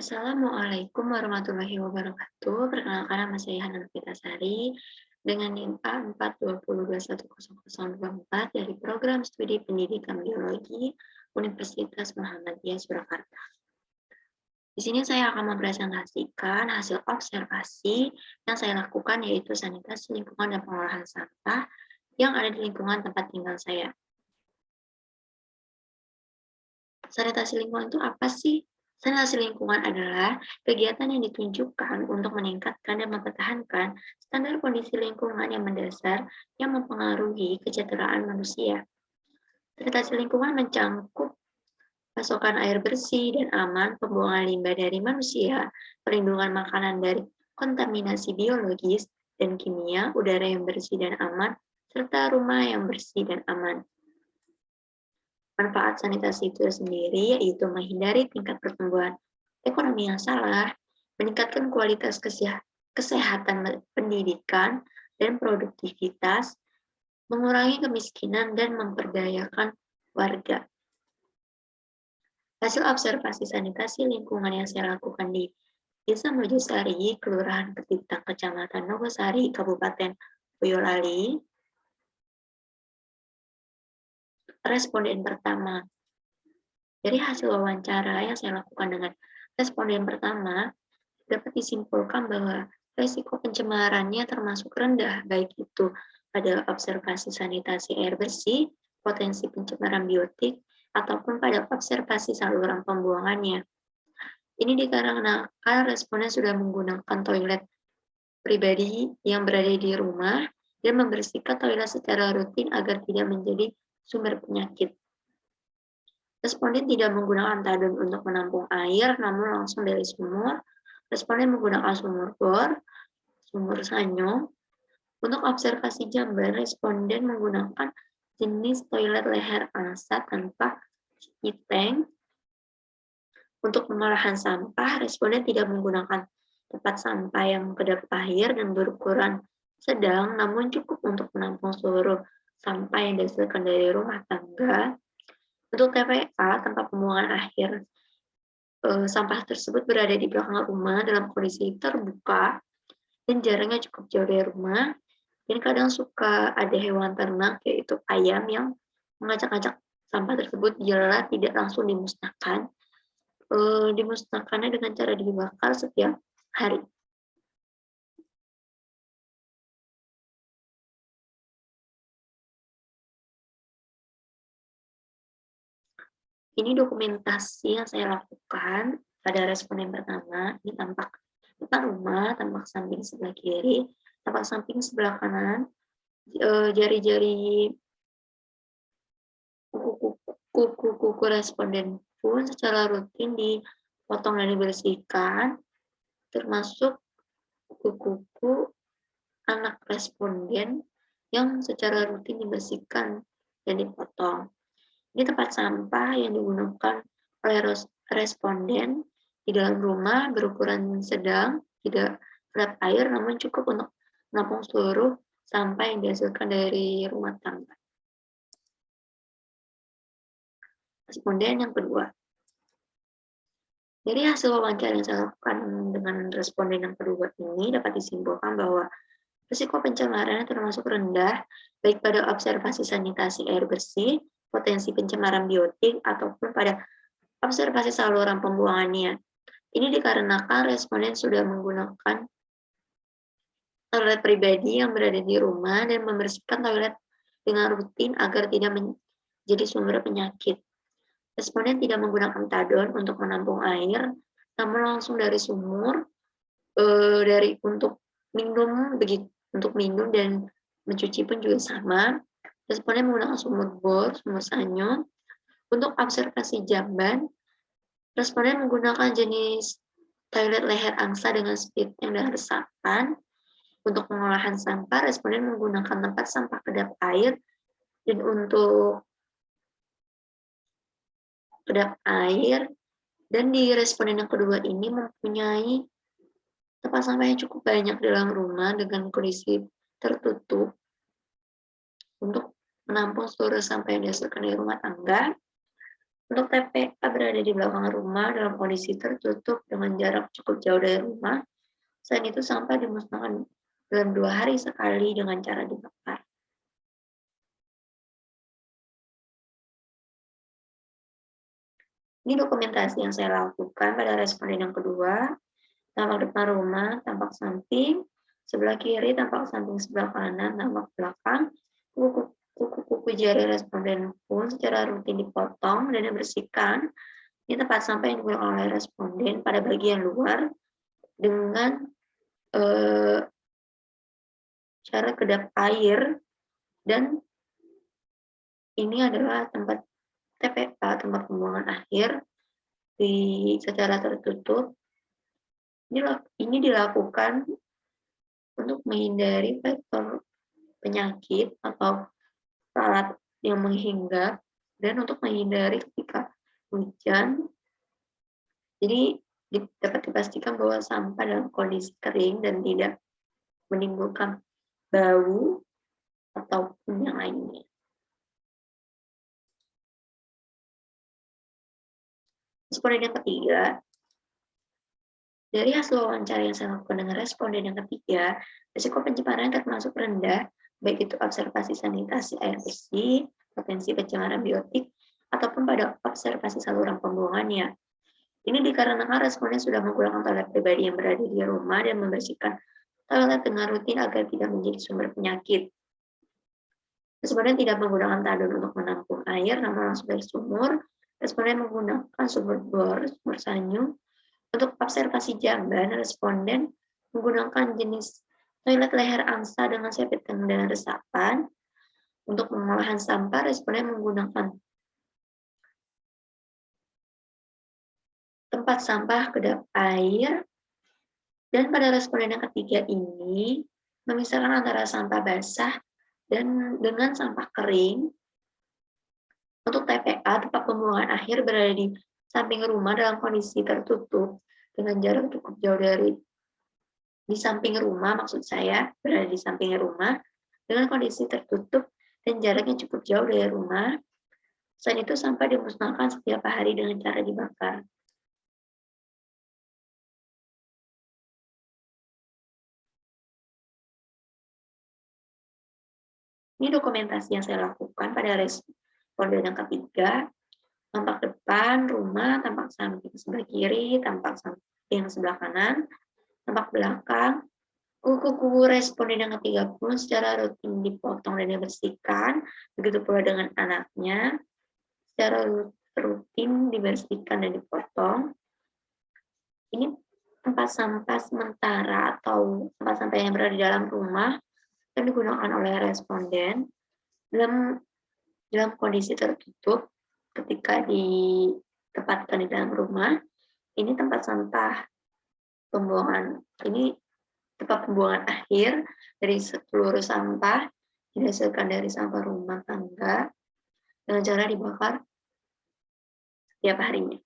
Assalamualaikum warahmatullahi wabarakatuh. Perkenalkan nama saya Hana Sari dengan NIM A420210024 dari Program Studi Pendidikan Biologi Universitas Muhammadiyah Surakarta. Di sini saya akan mempresentasikan hasil observasi yang saya lakukan, yaitu sanitasi lingkungan dan pengolahan sampah yang ada di lingkungan tempat tinggal saya. Sanitasi lingkungan itu apa sih? Sanitasi lingkungan adalah kegiatan yang ditunjukkan untuk meningkatkan dan mempertahankan standar kondisi lingkungan yang mendasar yang mempengaruhi kesejahteraan manusia. Sanitasi lingkungan mencangkup pasokan air bersih dan aman, pembuangan limbah dari manusia, perlindungan makanan dari kontaminasi biologis dan kimia, udara yang bersih dan aman, serta rumah yang bersih dan aman. Manfaat sanitasi itu sendiri yaitu menghindari tingkat pertumbuhan ekonomi yang salah, meningkatkan kualitas kesehatan pendidikan dan produktivitas, mengurangi kemiskinan dan memperdayakan warga. Hasil observasi sanitasi lingkungan yang saya lakukan di Desa Mojosari, Kelurahan Ketitang, Kecamatan Nogosari, Kabupaten Boyolali. Responden pertama. Dari hasil wawancara yang saya lakukan dengan responden pertama, dapat disimpulkan bahwa risiko pencemarannya termasuk rendah, baik itu pada observasi sanitasi air bersih, potensi pencemaran biotik, ataupun pada observasi saluran pembuangannya. Ini dikarenakan responden sudah menggunakan toilet pribadi yang berada di rumah dan membersihkan toilet secara rutin agar tidak menjadi sumber penyakit. Responden tidak menggunakan tadon untuk menampung air, namun langsung dari sumur. Responden menggunakan sumur bor, sumur sanyo. Untuk observasi jamban, responden menggunakan jenis toilet leher angsa tanpa tank. Untuk pengolahan sampah, responden tidak menggunakan tempat sampah yang kedap air dan berukuran sedang, namun cukup untuk menampung seluruh sampah yang dihasilkan dari rumah tangga. Untuk TPA, tempat pembuangan akhir, sampah tersebut berada di belakang rumah dalam kondisi terbuka dan jaraknya cukup jauh dari rumah, dan kadang suka ada hewan ternak, yaitu ayam, yang mengacak-acak sampah tersebut bila tidak langsung dimusnahkan. Dimusnahkannya dengan cara dibakar setiap hari. Ini dokumentasi yang saya lakukan pada responden pertama. Ini tampak depan rumah, tampak samping sebelah kiri, tampak samping sebelah kanan. Jari-jari kuku responden pun secara rutin dipotong dan dibersihkan, termasuk kuku anak responden yang secara rutin dibersihkan dan dipotong. Ini tempat sampah yang digunakan oleh responden di dalam rumah, berukuran sedang, tidak berat air, namun cukup untuk menampung seluruh sampah yang dihasilkan dari rumah tangga. Responden yang kedua. Dari hasil wawancara yang saya lakukan dengan responden yang kedua ini, dapat disimpulkan bahwa risiko pencemaran termasuk rendah, baik pada observasi sanitasi air bersih, potensi pencemaran biotik, ataupun pada observasi saluran pembuangannya. Ini dikarenakan responden sudah menggunakan toilet pribadi yang berada di rumah dan membersihkan toilet dengan rutin agar tidak menjadi sumber penyakit. Responden tidak menggunakan tadon untuk menampung air, namun langsung dari sumur, untuk minum dan mencuci pun juga sama. Responden menggunakan sumur bor, sumur sanyo. Untuk observasi jamban, responden menggunakan jenis toilet leher angsa dengan speed yang dan resapan. Untuk pengolahan sampah, responden menggunakan tempat sampah kedap air, dan untuk kedap air, dan di responden yang kedua ini mempunyai tempat sampah yang cukup banyak dalam rumah dengan kondisi tertutup untuk menampung seluruh sampah yang dihasilkan dari rumah tangga. Untuk TPA berada di belakang rumah dalam kondisi tertutup dengan jarak cukup jauh dari rumah. Selain itu, sampah dimusnahkan dalam 2 hari sekali dengan cara dibakar. Ini dokumentasi yang saya lakukan pada responden yang kedua. Tampak depan rumah, tampak samping, sebelah kiri, tampak samping sebelah kanan, tampak belakang. Kuku-kuku jari responden pun secara rutin dipotong dan dibersihkan. Ini tempat sampah yang digunakan oleh responden pada bagian luar dengan cara kedap air, dan ini adalah tempat TPA, tempat pembuangan akhir secara tertutup. Ini dilakukan untuk menghindari faktor penyakit atau alat yang menghinggap, dan untuk menghindari ketika hujan. Jadi dapat dipastikan bahwa sampah dalam kondisi kering dan tidak menimbulkan bau ataupun yang lainnya. Responden yang ketiga, dari hasil wawancara yang saya lakukan dengan responden yang ketiga, risiko pencemaran termasuk rendah, baik itu observasi sanitasi air bersih, potensi pencemaran biotik, ataupun pada observasi saluran pembuangannya. Ini dikarenakan responden sudah menggunakan toilet pribadi yang berada di rumah dan membersihkan toilet dengan rutin agar tidak menjadi sumber penyakit. Responden tidak menggunakan tandon untuk menampung air, namun langsung dari sumur. Responden menggunakan sumur bor, sumur sanyu. Untuk observasi jamban, responden menggunakan jenis toilet leher angsa dengan septic tank dan resapan. Untuk pengolahan sampah, responden menggunakan tempat sampah kedap air. Dan pada responden yang ketiga ini, memisahkan antara sampah basah dan dengan sampah kering. Untuk TPA, tempat pembuangan akhir berada di samping rumah dalam kondisi tertutup dengan jarak cukup jauh di samping rumah, maksud saya berada di samping rumah dengan kondisi tertutup dan jaraknya cukup jauh dari rumah. Selain itu, sampah dimusnahkan setiap hari dengan cara dibakar. Ini dokumentasi yang saya lakukan pada responden yang ketiga. Tampak depan rumah, tampak samping sebelah kiri, tampak samping sebelah kanan, tampak belakang. Kuku responden yang ketiga pun secara rutin dipotong dan dibersihkan, begitu pula dengan anaknya. Secara rutin dibersihkan dan dipotong. Ini tempat sampah sementara atau tempat sampah yang berada di dalam rumah yang digunakan oleh responden dalam kondisi tertutup ketika ditempatkan di dalam rumah. Ini tempat sampah pembuangan, ini tempat pembuangan akhir dari seluruh sampah dihasilkan dari sampah rumah tangga dengan cara dibakar setiap harinya.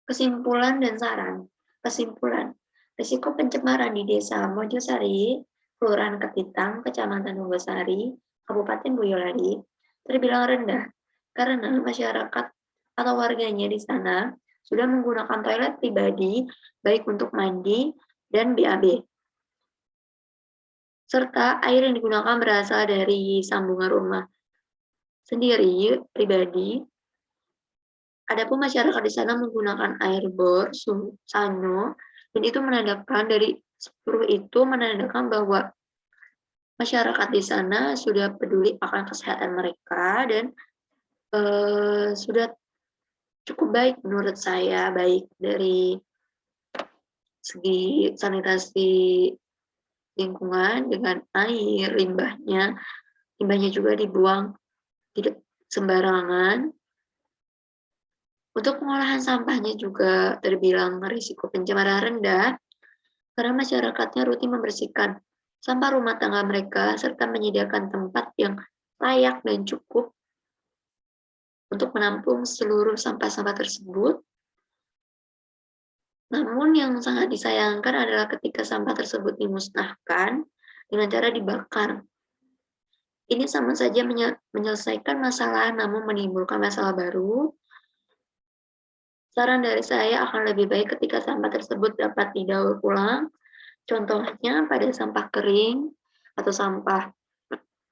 Kesimpulan dan saran. Kesimpulan, risiko pencemaran di Desa Mojosari, Kelurahan Ketitang, Kecamatan Nogosari, Kabupaten Boyolali, terbilang rendah karena masyarakat atau warganya di sana sudah menggunakan toilet pribadi baik untuk mandi dan BAB. Serta air yang digunakan berasal dari sambungan rumah sendiri pribadi. Adapun masyarakat di sana menggunakan air bor, sano, dan itu menandakan dari 10 itu menandakan bahwa masyarakat di sana sudah peduli akan kesehatan mereka dan sudah cukup baik menurut saya, baik dari segi sanitasi lingkungan dengan air, limbahnya juga dibuang tidak sembarangan. Untuk pengolahan sampahnya juga terbilang risiko pencemaran rendah, karena masyarakatnya rutin membersihkan sampah rumah tangga mereka, serta menyediakan tempat yang layak dan cukup untuk menampung seluruh sampah-sampah tersebut. Namun yang sangat disayangkan adalah ketika sampah tersebut dimusnahkan dengan cara dibakar. Ini sama saja menyelesaikan masalah namun menimbulkan masalah baru. Saran dari saya akan lebih baik ketika sampah tersebut dapat didaur ulang. Contohnya pada sampah kering atau sampah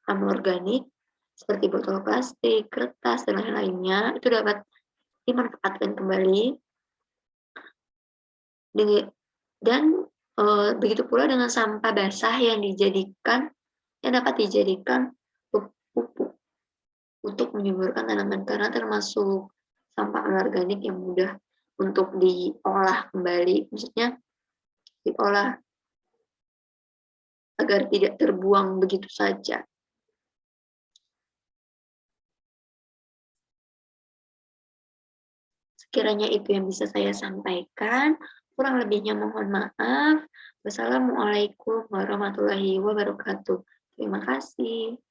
anorganik seperti botol plastik, kertas, dan lain-lainnya itu dapat dimanfaatkan kembali. Dan begitu pula dengan sampah basah yang dapat dijadikan pupuk untuk menyuburkan tanaman karena termasuk sampah anorganik yang mudah untuk diolah kembali, maksudnya diolah agar tidak terbuang begitu saja. Sekiranya itu yang bisa saya sampaikan, kurang lebihnya mohon maaf. Wassalamualaikum warahmatullahi wabarakatuh. Terima kasih.